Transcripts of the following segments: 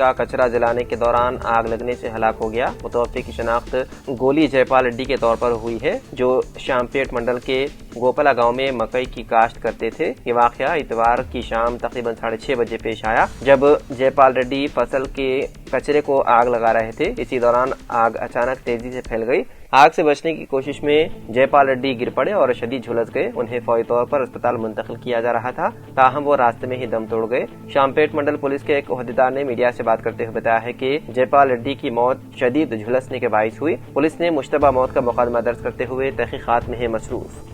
کا کچرا جلانے کے دوران آگ لگنے سے ہلاک ہو گیا۔ متوفی کی شناخت گولی جے پال ریڈی کے طور پر ہوئی ہے، جو شامپیٹ منڈل کے گوپلا گاؤں میں مکئی کی کاشت کرتے تھے۔ یہ واقعہ اتوار کی شام تقریباً 6:30 بجے پیش آیا، جب جے پال ریڈی فصل کے کچرے کو آگ لگا رہے تھے۔ اسی دوران آگ اچانک تیزی سے پھیل گئی۔ آگ سے بچنے کی کوشش میں جے پال ریڈی گر پڑے اور شدید جھلس گئے۔ انہیں فوری طور پر اسپتال منتقل کیا جا رہا تھا، تاہم وہ راستے میں ہی دم توڑ گئے۔ شامپیٹ منڈل پولیس کے ایک عہدیدار نے میڈیا سے بات کرتے ہوئے بتایا ہے کہ جے پال ریڈی کی موت شدید جھلسنے کے باعث ہوئی۔ پولیس نے مشتبہ موت کا مقدمہ درج کرتے ہوئے تحقیقات میں ہے مصروف۔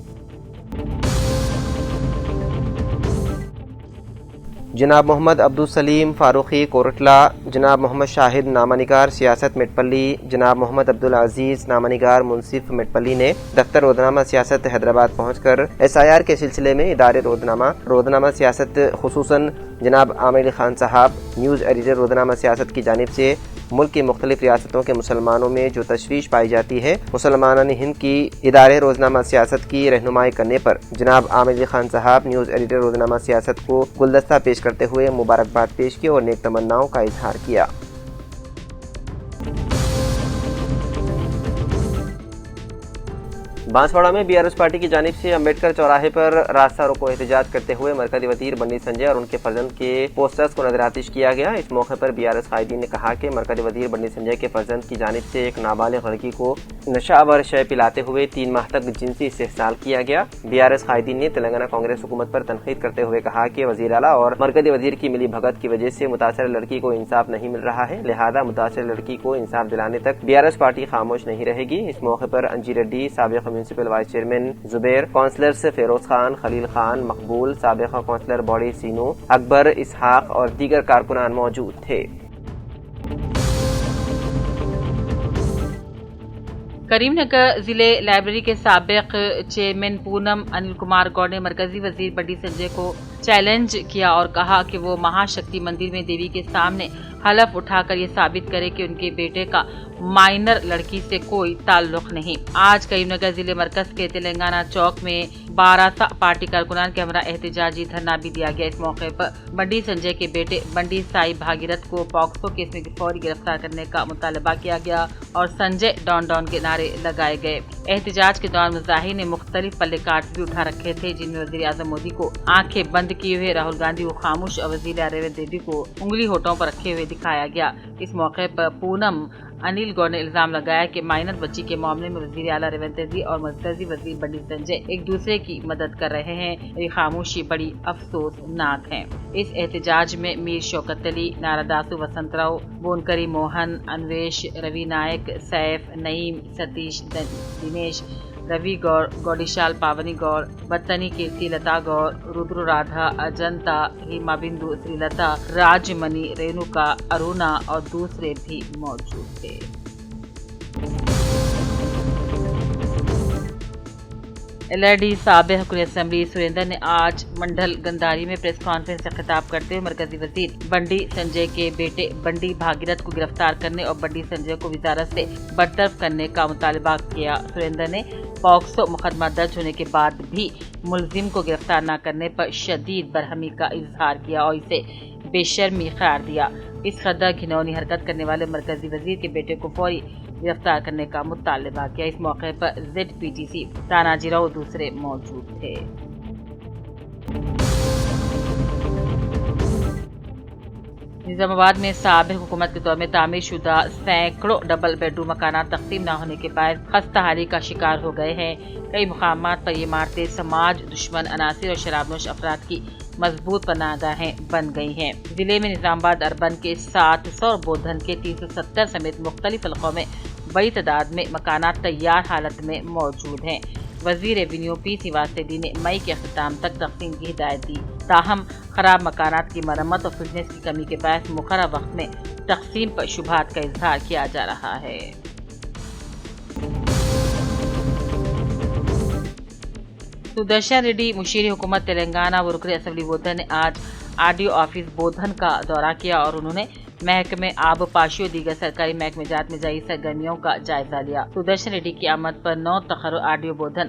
جناب محمد عبدالسلیم فاروقی کورٹلا، جناب محمد شاہد نامہ نگار سیاست مٹپلی، جناب محمد عبدالعزیز نامہ نگار منصف مٹپلی نے دفتر رودنامہ سیاست حیدرآباد پہنچ کر SIR کے سلسلے میں ادارے رودنامہ سیاست خصوصاً جناب عامر علی خان صاحب، نیوز ایڈیٹر رودنامہ سیاست کی جانب سے ملک کی مختلف ریاستوں کے مسلمانوں میں جو تشویش پائی جاتی ہے، مسلمانان ہند کی ادارے روزنامہ سیاست کی رہنمائی کرنے پر جناب عامر علی خان صاحب نیوز ایڈیٹر روزنامہ سیاست کو گلدستہ پیش کرتے ہوئے مبارکباد پیش کی اور نیک تمناؤں کا اظہار کیا۔ بانسواڑہ میں BRS پارٹی کی جانب سے امبیڈکر چوراہے پر راستہ روکو احتجاج کرتے ہوئے مرکزی وزیر بنڈی سنجے اور ان کے فرزند کے پوسٹرز کو نظر آتش کیا گیا۔ اس موقع پر BRS قائدین نے کہا کہ مرکزی وزیر بنڈی سنجے کے فرزند کی جانب سے ایک نابالغ لڑکی کو نشہ آور شے پلاتے ہوئے 3 ماہ تک جنسی استحصال کیا گیا۔ BRS قائدین نے تلنگانہ کانگریس حکومت پر تنقید کرتے ہوئے کہا کہ وزیر اعلیٰ اور مرکزی وزیر کی ملی بھگت کی وجہ سے متاثرہ لڑکی کو انصاف نہیں مل رہا ہے، لہذا متاثرہ لڑکی کو انصاف دلانے تک BRS پارٹی خاموش نہیں رہے گی۔ اس موقع پر انجی ریڈی، سابق میونسپل وائس چیئرمین زبیر، کونسلرز فیروز خان، خلیل خان، مقبول، سابق کونسلر باڈی سینو، اکبر، اسحاق اور دیگر کارکنان موجود تھے۔ کریم نگر ضلع لائبریری کے سابق چیئرمین پونم انل کمار گوڑ نے مرکزی وزیر بنڈی سنجے کو چیلنج کیا اور کہا کہ وہ مہا شکتی مندر میں دیوی کے سامنے حلف اٹھا کر یہ ثابت کرے کہ ان کے بیٹے کا مائنر لڑکی سے کوئی تعلق نہیں۔ آج کریم نگر ضلع مرکز کے تلنگانہ چوک میں 12 پارٹی کارکنان کے ہمراہ احتجاجی دھرنا بھی دیا گیا۔ اس موقع پر بنڈی سنجے کے بیٹے بنڈی سائی بھاگیرتھ کو پاکسو کیس میں فوری گرفتار کرنے کا مطالبہ کیا گیا اور سنجے ڈاؤن ڈاؤن کے نعرے لگائے گئے۔ احتجاج کے دوران مظاہرین نے مختلف پلے کارڈ بھی اٹھا رکھے تھے، جن میں وزیر اعظم مودی کو آنکھیں بند کیے ہوئے، راہل گاندھی کو خاموش اور وزیر ریونت ریڈی کو انگلی ہونٹوں پر رکھے ہوئے دکھایا گیا۔ اس موقع پر پونم انل گوڑ نے الزام لگایا کہ مائنر بچی کے معاملے میں وزیر اعلیٰ ریونت ریڈی اور مرکزی وزیر بنڈی سنجے ایک دوسرے کی مدد کر رہے ہیں۔ یہ خاموشی بڑی افسوسناک ہے۔ اس احتجاج میں میر شوکت علی، ناراداسو وسنت راؤ، بونکری موہن، انویش، روی نائک، سیف، نعیم، ستیش، دنیش، روی گوڑ، گوڈیشال پاونی گوڑ، بتنی کیرتی لتا گوڑ، رودر رادھا، اجنتا، ہیما بندو، سری لتا، راج منی، رینوکا، ارونا اور دوسرے بھی موجود تھے۔ LRD سابق رکن اسمبلی سریندر نے آج منڈل گنداری میں پریس کانفرنس سے خطاب کرتے ہوئے مرکزی وزیر بنڈی سنجے کے بیٹے بنڈی بھاگیرتھ کو گرفتار کرنے اور بنڈی سنجے کو وزارت سے برطرف کرنے کا مطالبہ کیا۔ سریندر نے پاکسو مقدمہ درج ہونے کے بعد بھی ملزم کو گرفتار نہ کرنے پر شدید برہمی کا اظہار کیا اور اسے بے شرمی قرار دیا۔ اس قدر گھنونی حرکت کرنے والے مرکزی وزیر کے بیٹے کو فوری گرفتار کرنے کا مطالبہ کیا۔ اس موقع پر ZPTC تاناجی راؤ دوسرے موجود تھے۔ نظام آباد میں سابق حکومت کے دور میں تعمیر شدہ سینکڑوں ڈبل بیڈ روم مکانات تقسیم نہ ہونے کے باعث خستہ حالی کا شکار ہو گئے ہیں۔ کئی مقامات پر یہ عمارتیں سماج دشمن عناصر اور شراب نوش افراد کی مضبوط پناہ گاہیں بن گئی ہیں۔ ضلع میں نظام آباد اربن کے 700 اور بودھن کے 370 سمیت مختلف حلقوں میں بڑی تعداد میں مکانات تیار حالت میں موجود ہیں۔ وزیر ریونیو P سیواس ریڈی نے مئی کے اختتام تک تقسیم کی ہدایت دی، تاہم خراب مکانات کی مرمت اور فٹنس کی کمی کے باعث مقررہ وقت میں تقسیم پر شبہات کا اظہار کیا جا رہا ہے۔ سدرشن ریڈی مشیر حکومت تلنگانہ و رکن اسمبلی بودھن نے آج RDO آفس بودھن کا دورہ کیا اور انہوں نے محکمہ آب پاشی اور دیگر سرکاری محکمہ جات میں جاری سرگرمیوں کا جائزہ لیا۔ سدرشن ریڈی کی آمد پر 9 تقرر RDO بودھن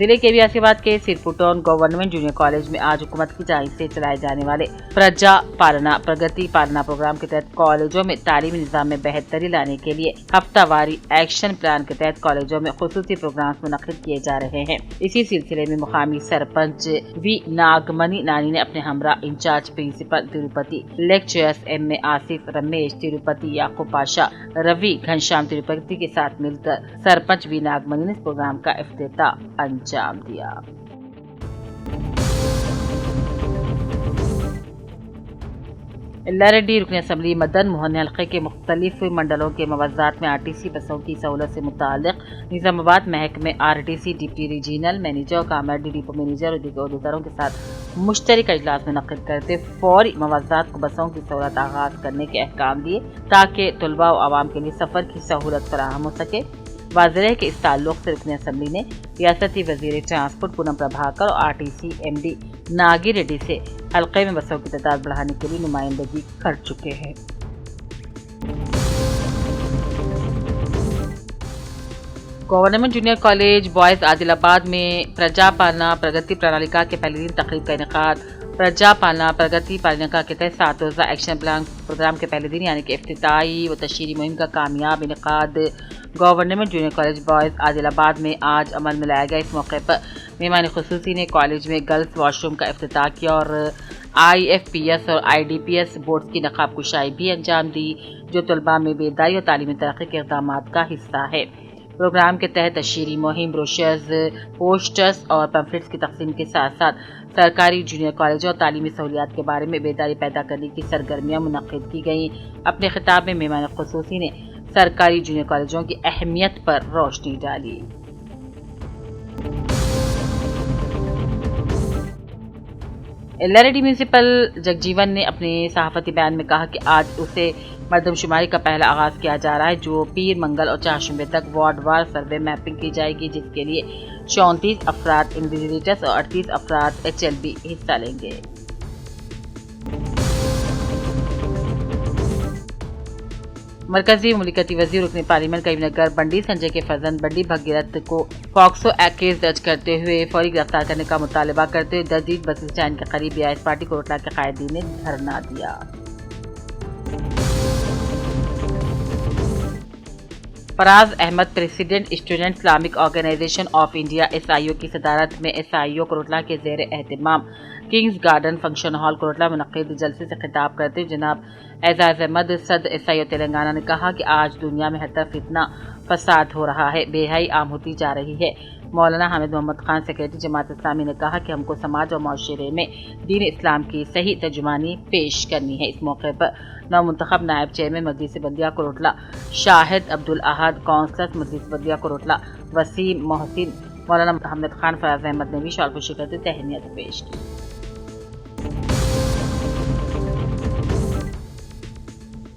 ضلع کے بھی آصفاباد کے سرپوٹون گورنمنٹ جونیئر کالج میں آج حکومت کی جانب سے چلائے جانے والے پرجا پالنا پرگتی پالنا پروگرام کے تحت کالجوں میں تعلیمی نظام میں بہتری لانے کے لیے ہفتہ واری ایکشن پلان کے تحت کالجوں میں خصوصی پروگرامز منعقد کیے جا رہے ہیں۔ اسی سلسلے میں مقامی سرپنچ وی ناگمنی نانی نے اپنے ہمراہ incharge principal Tirupati lecturers M A Asif Ramesh Tirupati Yaqub Pasha Ravi Ghanshyam Tirupati کے ساتھ مل کر سرپنچ وی ناگمنی نے اس پروگرام کا افتتاح انجام دیا۔ لارڈی رکن اسمبلی مدن موہن حلقے کے مختلف منڈلوں کے موازات میں آرٹیسی بسوں کی سہولت سے متعلق نظام آباد محکمے RTC deputy regional manager Kamareddy depot manager اور دیگر عہدیداروں کے ساتھ مشترکہ اجلاس منعقد کرتے فوری موازات کو بسوں کی سہولت آغاز کرنے کے احکام دیے تاکہ طلباء و عوام کے لیے سفر کی سہولت فراہم ہو سکے۔ واضح ہے کہ اس تعلق سے رکن اسمبلی نے ریاستی وزیر ٹرانسپورٹ پونم پربھاکر اور آرٹیسی ایم ڈی ناگی ریڈی سے حلقے میں بسوں کی تعداد بڑھانے کے لیے نمائندگی کر چکے ہیں۔ گورنمنٹ جونیئر کالج بوائز عادل آباد میں پرجا پالنا پرگتی پرنالیکا کے پہلے دن تقریب کا انعقاد۔ پرجا پالنا پرگتی پرنالیکا کے تحت 7 روزہ ایکشن پلان پروگرام کے پہلے دن یعنی کہ افتتاحی و تشہیری مہم کا کامیاب انعقاد گورنمنٹ جونیئر کالج بوائز عادل آباد میں آج عمل میں لایا گیا۔ اس موقع پر مہمان خصوصی نے کالج میں گرلز واش روم کا افتتاح کیا اور آئی ایف پی ایس اور I D P S boards کی نقاب کشائی بھی انجام دی جو طلباء میں بیداری اور تعلیمی ترقی کے اقدامات کا حصہ ہے۔ پروگرام کے تحت تشہیری مہم، بروشرز، پوسٹرز اور پمفلٹس کی تقسیم کے ساتھ ساتھ سرکاری جونیئر کالجوں اور تعلیمی سہولیات کے بارے میں بیداری پیدا کرنے کی سرگرمیاں منعقد کی گئیں۔ اپنے خطاب میں مہمان خصوصی نے سرکاری جونیئر کالجوں کی اہمیت پر روشنی ڈالی۔ لارڈی میونسپل جگجیون نے اپنے صحافتی بیان میں کہا کہ آج اسے مردم شماری کا پہلا آغاز کیا جا رہا ہے جو پیر منگل اور چہارشنبے تک وارڈ وار سروے میپنگ کی جائے گی جس کے لیے 34 افراد انویجیلیٹرز اور 38 افراد HLB حصہ لیں گے۔ مرکزی مملکتی وزیر رکن پارلیمنٹ کریم نگر بنڈی سنجے کے فرزند بنڈی بھگیرت کو پاکسو ایکٹ کیس درج کرتے ہوئے فوری گرفتار کرنے کا مطالبہ کرتے ہوئے جدید بس اسٹینڈ کے قریب رہائش پارٹی کوٹلہ کے قائدین نے دھرنا دیا۔ Faraz Ahmad president student Islamic organization of India SIO کی صدارت میں SIO کوٹلہ کے زیر اہتمام Kings garden function hall Kotla منعقد جلسے سے خطاب کرتے جناب اعزاز احمد صدر SIO تلنگانہ نے کہا کہ آج دنیا میں ہر طرف فتنہ فساد ہو رہا ہے، بے حیائی عام ہوتی جا رہی ہے۔ مولانا حامد محمد خان سیکریٹری جماعت اسلامی نے کہا کہ ہم کو سماج اور معاشرے میں دین اسلام کی صحیح ترجمانی پیش کرنی ہے۔ اس موقع پر نو منتخب نائب چیئرمین مجلس بلدیہ کوٹلہ شاہد عبدالاحد، کونسلر مجلس بلدیہ کوٹلہ وسیم محسن، مولانا محمد خان فراز احمد نے بھی شال پوشی کرتے تہنیت پیش کی۔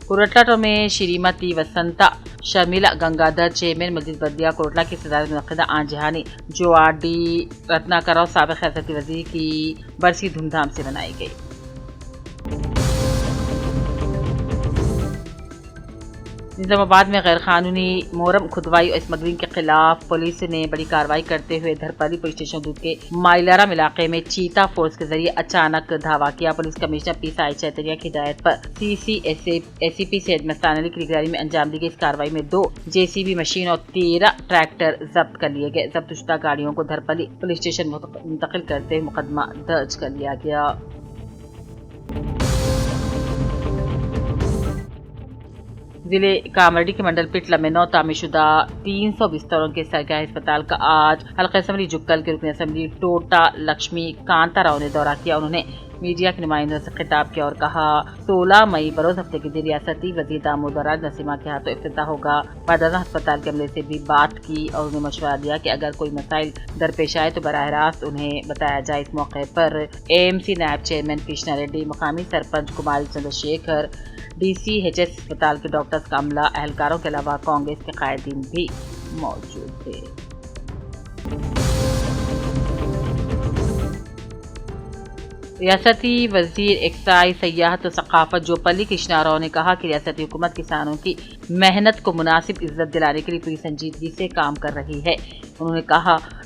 کوٹلہ میں شریمتی وسنتا شرمیلا گنگادر چیئرمین مجلس بلدیہ کوٹلہ کی صدارت میں منعقدہ آن جہانی جو آر ڈی رتناکر اور سابق ریاستی وزیر کی برسی دھوم دھام سے منائی گئی۔ نظام آباد میں غیر قانونی مورم کھدوائی اور اسمگلنگ کے خلاف پولیس نے بڑی کارروائی کرتے ہوئے دھرپلی پولیس اسٹیشن حدود کے مائلارم علاقے میں چیتا فورس کے ذریعے اچانک دھاوا کیا۔ پولیس کمشنر پی سائی چیتنیا کی ہدایت پر CCSP سید مستان علی کی نگرانی میں انجام دی گئی اس کارروائی میں 2 JCB مشین اور 13 ٹریکٹر ضبط کر لیے گئے۔ ضبط شدہ گاڑیوں کو دھرپلی پولیس اسٹیشن منتقل کرتے ہوئے مقدمہ درج کر لیا گیا۔ ضلع کامرڈی کے منڈل پیٹ لمنو تعمیر شدہ 300 بستروں کے سرکاری اسپتال کا آج حلقہ اسمبلی جکل کے رکن اسمبلی ٹوٹا لکشمی کانتا راؤ نے دورہ کیا۔ انہوں نے میڈیا کے نمائندوں سے خطاب کیا اور کہا 16 مئی بروز ہفتے کے دن ریاستی وزیر دامودر راج نرسمہا کے ہاتھوں افتتاح ہوگا۔ بعد ہسپتال کے عملے سے بھی بات کی اور انہیں مشورہ دیا کہ اگر کوئی مسائل درپیش آئے تو براہ راست انہیں بتایا جائے۔ اس موقع پر AMC نائب چیئرمین کرشنا ریڈی، مقامی سرپنچ کماری چندر شیکھر، DCHS اسپتال کے ڈاکٹرز کا عملہ، اہلکاروں کے علاوہ کانگریس کے قائدین بھی موجود تھے۔ ریاستی وزیر ایکسائز، سیاحت و ثقافت جوپلی کرشنا راؤ نے کہا کہ ریاستی حکومت کسانوں کی محنت کو مناسب عزت دلانے کے لیے پوری سنجیدگی سے کام کر رہی ہے۔ انہوں نے کہا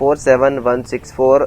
47164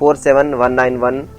47191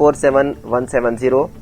47170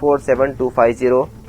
47250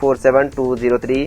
47203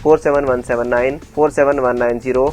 47179, 47190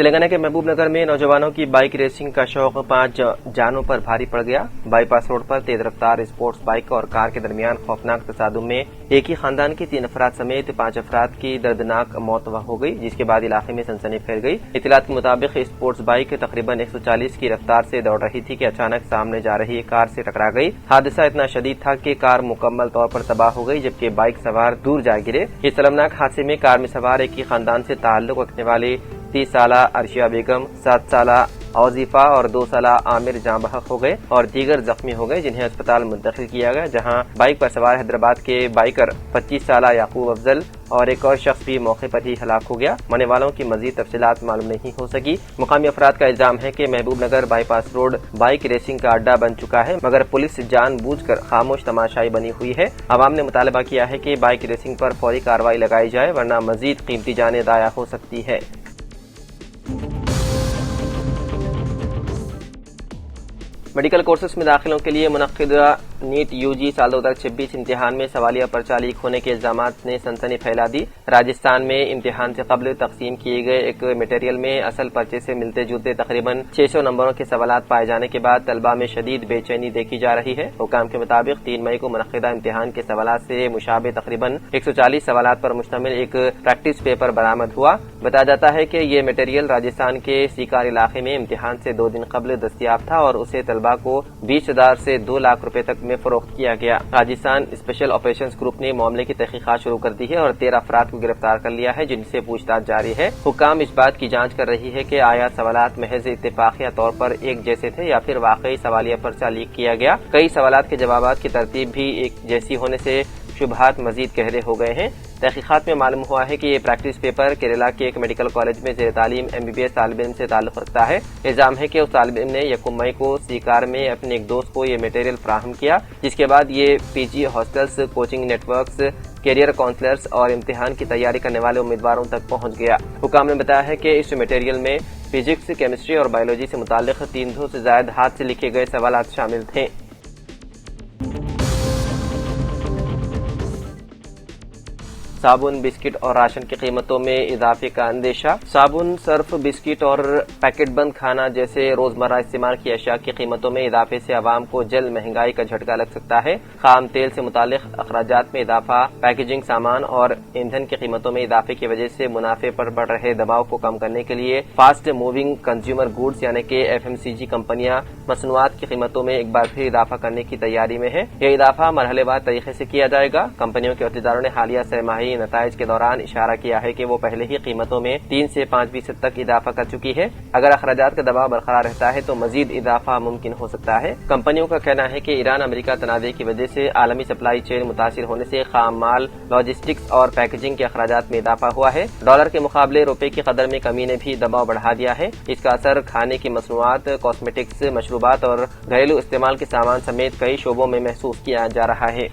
تلنگانہ کے محبوب نگر میں نوجوانوں کی بائک ریسنگ کا شوق 5 جانوں پر بھاری پڑ گیا۔ بائی پاس روڈ پر تیز رفتار اسپورٹس بائک اور کار کے درمیان خوفناک تصادم میں ایک ہی خاندان کے 3 افراد سمیت 5 افراد کی دردناک موت ہو گئی، جس کے بعد علاقے میں سنسنی پھیل گئی۔ اطلاعات کے مطابق اسپورٹس بائک تقریباً 140 کی رفتار سے دوڑ رہی تھی کہ اچانک سامنے جا رہی کار سے ٹکرا گئی۔ حادثہ اتنا شدید تھا کہ کار مکمل طور پر تباہ ہو گئی، جبکہ بائک سوار دور جا گرے۔ اس المناک حادثے میں کار میں سوار ایک ہی خاندان سے تعلق رکھنے والے 30 سالہ عرشیہ بیگم، 7 سالہ اوزیفا اور 2 سالہ عامر جاں بحق ہو گئے اور دیگر زخمی ہو گئے، جنہیں اسپتال منتقل کیا گیا، جہاں بائک پر سوار حیدرآباد کے بائیکر 25 سالہ یعقوب افضل اور ایک اور شخص بھی موقع پر ہی ہلاک ہو گیا۔ مرنے والوں کی مزید تفصیلات معلوم نہیں ہو سکی۔ مقامی افراد کا الزام ہے کہ محبوب Nagar by pass road bike racing کا اڈا بن چکا ہے، مگر پولیس جان بوجھ کر خاموش تماشائی بنی ہوئی ہے۔ عوام نے مطالبہ کیا ہے کہ بائک ریسنگ پر فوری کارروائی لگائی جائے، ورنہ مزید قیمتی جانیں ضائع ہو سکتی ہے۔ میڈیکل کورسز میں داخلوں کے لیے منعقدہ نیٹ یو جی سال 2026 امتحان میں سوالیہ پرچہ لیک ہونے کے الزامات نے سنسنی پھیلا دی۔ راجستھان میں امتحان سے قبل تقسیم کیے گئے ایک میٹیریل میں اصل پرچے سے ملتے جلتے تقریباً 600 نمبروں کے سوالات پائے جانے کے بعد طلبہ میں شدید بے چینی دیکھی جا رہی ہے۔ حکام کے مطابق 3 مئی کو منعقدہ امتحان کے سوالات سے مشابہ تقریباً 140 سوالات پر مشتمل ایک پریکٹس پیپر برآمد ہوا۔ بتایا جاتا ہے کہ یہ میٹیریل راجستھان کے سیکار علاقے میں امتحان سے 2 دن قبل دستیاب تھا اور اسے طلبہ کو 20,000 سے 2 لاکھ روپے تک میں فروخت کیا گیا۔ راجستھان اسپیشل آپریشنز گروپ نے معاملے کی تحقیقات شروع کر دی ہے اور 13 افراد کو گرفتار کر لیا ہے، جن سے پوچھ تاچھ جاری ہے۔ حکام اس بات کی جانچ کر رہی ہے کہ آیا سوالات محض اتفاقیہ طور پر ایک جیسے تھے یا پھر واقعی سوالیہ پرچہ لیک کیا گیا۔ کئی سوالات کے جوابات کی ترتیب بھی ایک جیسی ہونے سے شبہات مزید گہرے ہو گئے ہیں۔ تحقیقات میں معلوم ہوا ہے کہ یہ پریکٹس پیپر کیرلا کے ایک میڈیکل کالج میں زیر تعلیم MBBS طالب علم سے تعلق رکھتا ہے۔ الزام ہے کہ اس طالب علم نے 1 مئی کو سیکار میں اپنے ایک دوست کو یہ میٹیریل فراہم کیا، جس کے بعد یہ PG hostels, coaching networks, career counsellors اور امتحان کی تیاری کرنے والے امیدواروں تک پہنچ گیا۔ حکام نے بتایا ہے کہ اس میٹیریل میں فزکس، کیمسٹری اور بایولوجی سے متعلق 300 سے زائد ہاتھ سے لکھے گئے سوالات شامل تھے۔ صابن، بسکٹ اور راشن کی قیمتوں میں اضافے کا اندیشہ۔ صابن، سرف، بسکٹ اور پیکٹ بند کھانا جیسے روزمرہ استعمال کی اشیاء کی قیمتوں میں اضافے سے عوام کو جلد مہنگائی کا جھٹکا لگ سکتا ہے۔ خام تیل سے متعلق اخراجات میں اضافہ، پیکیجنگ سامان اور ایندھن کی قیمتوں میں اضافے کی وجہ سے منافع پر بڑھ رہے دباؤ کو کم کرنے کے لیے فاسٹ موونگ کنزیومر گوڈز یعنی کہ FMCG کمپنیاں مصنوعات کی قیمتوں میں ایک بار پھر اضافہ کرنے کی تیاری میں ہیں۔ یہ اضافہ مرحلے وار طریقے سے کیا جائے گا۔ کمپنیوں کے عہدیداروں نے حالیہ سہ ماہی نتائج کے دوران اشارہ کیا ہے کہ وہ پہلے ہی قیمتوں میں 3 سے 5% تک اضافہ کر چکی ہے۔ اگر اخراجات کا دباؤ برقرار رہتا ہے تو مزید اضافہ ممکن ہو سکتا ہے۔ کمپنیوں کا کہنا ہے کہ ایران امریکہ تنازع کی وجہ سے عالمی سپلائی چین متاثر ہونے سے خام مال، لاجسٹکس اور پیکیجنگ کے اخراجات میں اضافہ ہوا ہے۔ ڈالر کے مقابلے روپے کی قدر میں کمی نے بھی دباؤ بڑھا دیا ہے۔ اس کا اثر کھانے کی مصنوعات، کاسمیٹکس، مشروبات اور گھریلو استعمال کے سامان سمیت کئی شعبوں میں محسوس کیا جا رہا ہے۔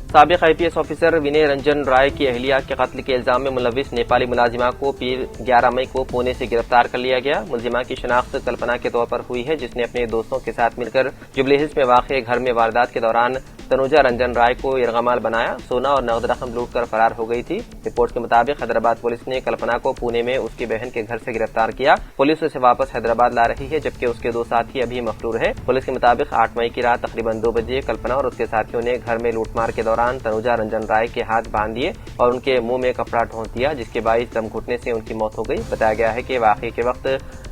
سابق IPS آفیسر ونے رنجن رائے کی اہلیہ کے قتل کے الزام میں ملوث نیپالی ملازمہ کو پیر 11 مئی کو پونے سے گرفتار کر لیا گیا۔ ملزمہ کی شناخت کلپنا کے طور پر ہوئی ہے، جس نے اپنے دوستوں کے ساتھ مل کر جوبلی ہلز میں واقع گھر میں واردات کے دوران تنوجا رنجن رائے کو یرغمال بنایا، سونا اور نقد رقم لوٹ کر فرار ہو گئی تھی۔ رپورٹ کے مطابق حیدرآباد پولیس نے کلپنا کو پونے میں اس کی بہن کے گھر سے گرفتار کیا۔ پولیس اسے واپس حیدرآباد لا رہی ہے، جبکہ اس کے 2 ساتھی ابھی مفرور ہیں۔ پولیس کے مطابق 8 مئی کی رات تقریباً 2 بجے کلپنا اور اس کے ساتھیوں نے گھر میں لوٹ مار کے دوران تنوجا رنجن رائے کے ہاتھ باندھ دیے اور ان کے منہ میں کپڑا ڈھونس دیا، جس کے باعث دم گھٹنے سے ان کی موت ہو گئی۔ بتایا گیا ہے کہ واقعے کے وقت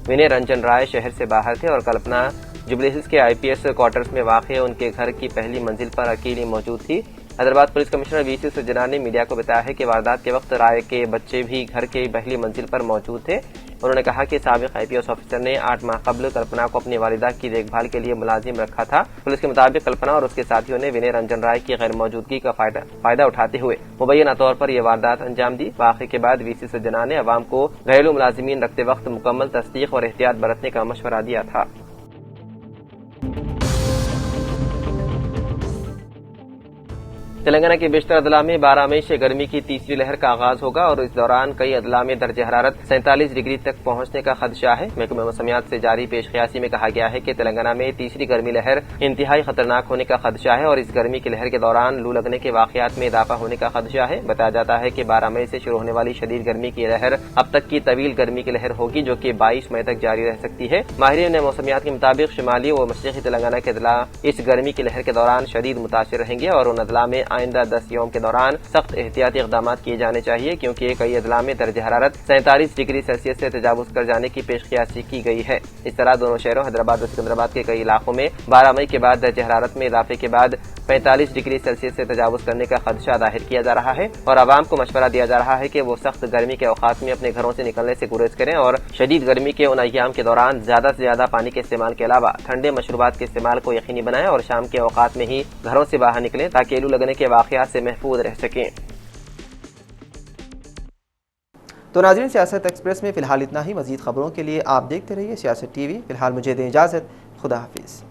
ونے رنجن رائے شہر سے باہر تھے اور کلپنا جوبلی ہلز کے IPS کوارٹرز میں واقع ان کے گھر کی پہلی منزل پر اکیلی موجود تھی۔ حیدرآباد پولیس کمشنر VC سجنا نے میڈیا کو بتایا ہے کہ واردات کے وقت رائے کے بچے بھی گھر کی پہلی منزل پر موجود تھے۔ انہوں نے کہا کہ سابق IPS آفیسر نے 8 ماہ قبل کلپنا کو اپنی والدہ کی دیکھ بھال کے لیے ملازم رکھا تھا۔ پولیس کے مطابق کلپنا اور اس کے ساتھیوں نے ونے رنجن رائے کی غیر موجودگی کا فائدہ اٹھاتے ہوئے مبینہ طور پر یہ واردات انجام دی۔ واقعے کے بعد VC سجنا نے عوام کو گھریلو ملازمین رکھتے وقت مکمل تصدیق اور احتیاط برتنے کا مشورہ دیا تھا۔ تلنگانہ کے بیشتر اضلاع میں 12 مئی سے گرمی کی تیسری لہر کا آغاز ہوگا اور اس دوران کئی اضلاع میں درجہ حرارت 47 ڈگری تک پہنچنے کا خدشہ ہے۔ محکمہ موسمیات سے جاری پیش قیاسی میں کہا گیا ہے کہ تلنگانہ میں تیسری گرمی لہر انتہائی خطرناک ہونے کا خدشہ ہے اور اس گرمی کی لہر کے دوران لو لگنے کے واقعات میں اضافہ ہونے کا خدشہ ہے۔ بتایا جاتا ہے کہ 12 مئی سے شروع ہونے والی شدید گرمی کی لہر اب تک کی طویل گرمی کی لہر ہوگی جو کہ 22 مئی تک جاری رہ سکتی ہے۔ ماہرین موسمیات کے مطابق شمالی و مشرقی تلنگانہ کے اضلاع اس گرمی کی لہر کے دوران شدید متاثر رہیں گے اور ان اضلاع میں آئندہ 10 یوم کے دوران سخت احتیاطی اقدامات کیے جانے چاہیے کیونکہ کئی اضلاع میں درجہ حرارت 47 ڈگری سیلسیس سے تجاوز کر جانے کی پیش قیاسی کی گئی ہے۔ اس طرح دونوں شہروں حیدرآباد اور سکندرآباد کے کئی علاقوں میں 12 مئی کے بعد درجہ حرارت میں اضافے کے بعد 45 ڈگری سیلسیس سے تجاوز کرنے کا خدشہ ظاہر کیا جا رہا ہے اور عوام کو مشورہ دیا جا رہا ہے کہ وہ سخت گرمی کے اوقات میں اپنے گھروں سے نکلنے سے گریز کریں اور شدید گرمی کے ان ایام کے دوران زیادہ سے زیادہ پانی کے استعمال کے علاوہ ٹھنڈے مشروبات کے استعمال کو یقینی بنائیں اور شام کے اوقات میں ہی گھروں سے باہر نکلیں تاکہ لو لگنے کے واقعات سے محفوظ رہ سکیں۔ تو ناظرین، سیاست ایکسپریس میں فی الحال اتنا ہی۔ مزید خبروں کے لیے آپ دیکھتے رہیے سیاست ٹی وی۔ فی الحال مجھے دیں اجازت، خدا حافظ۔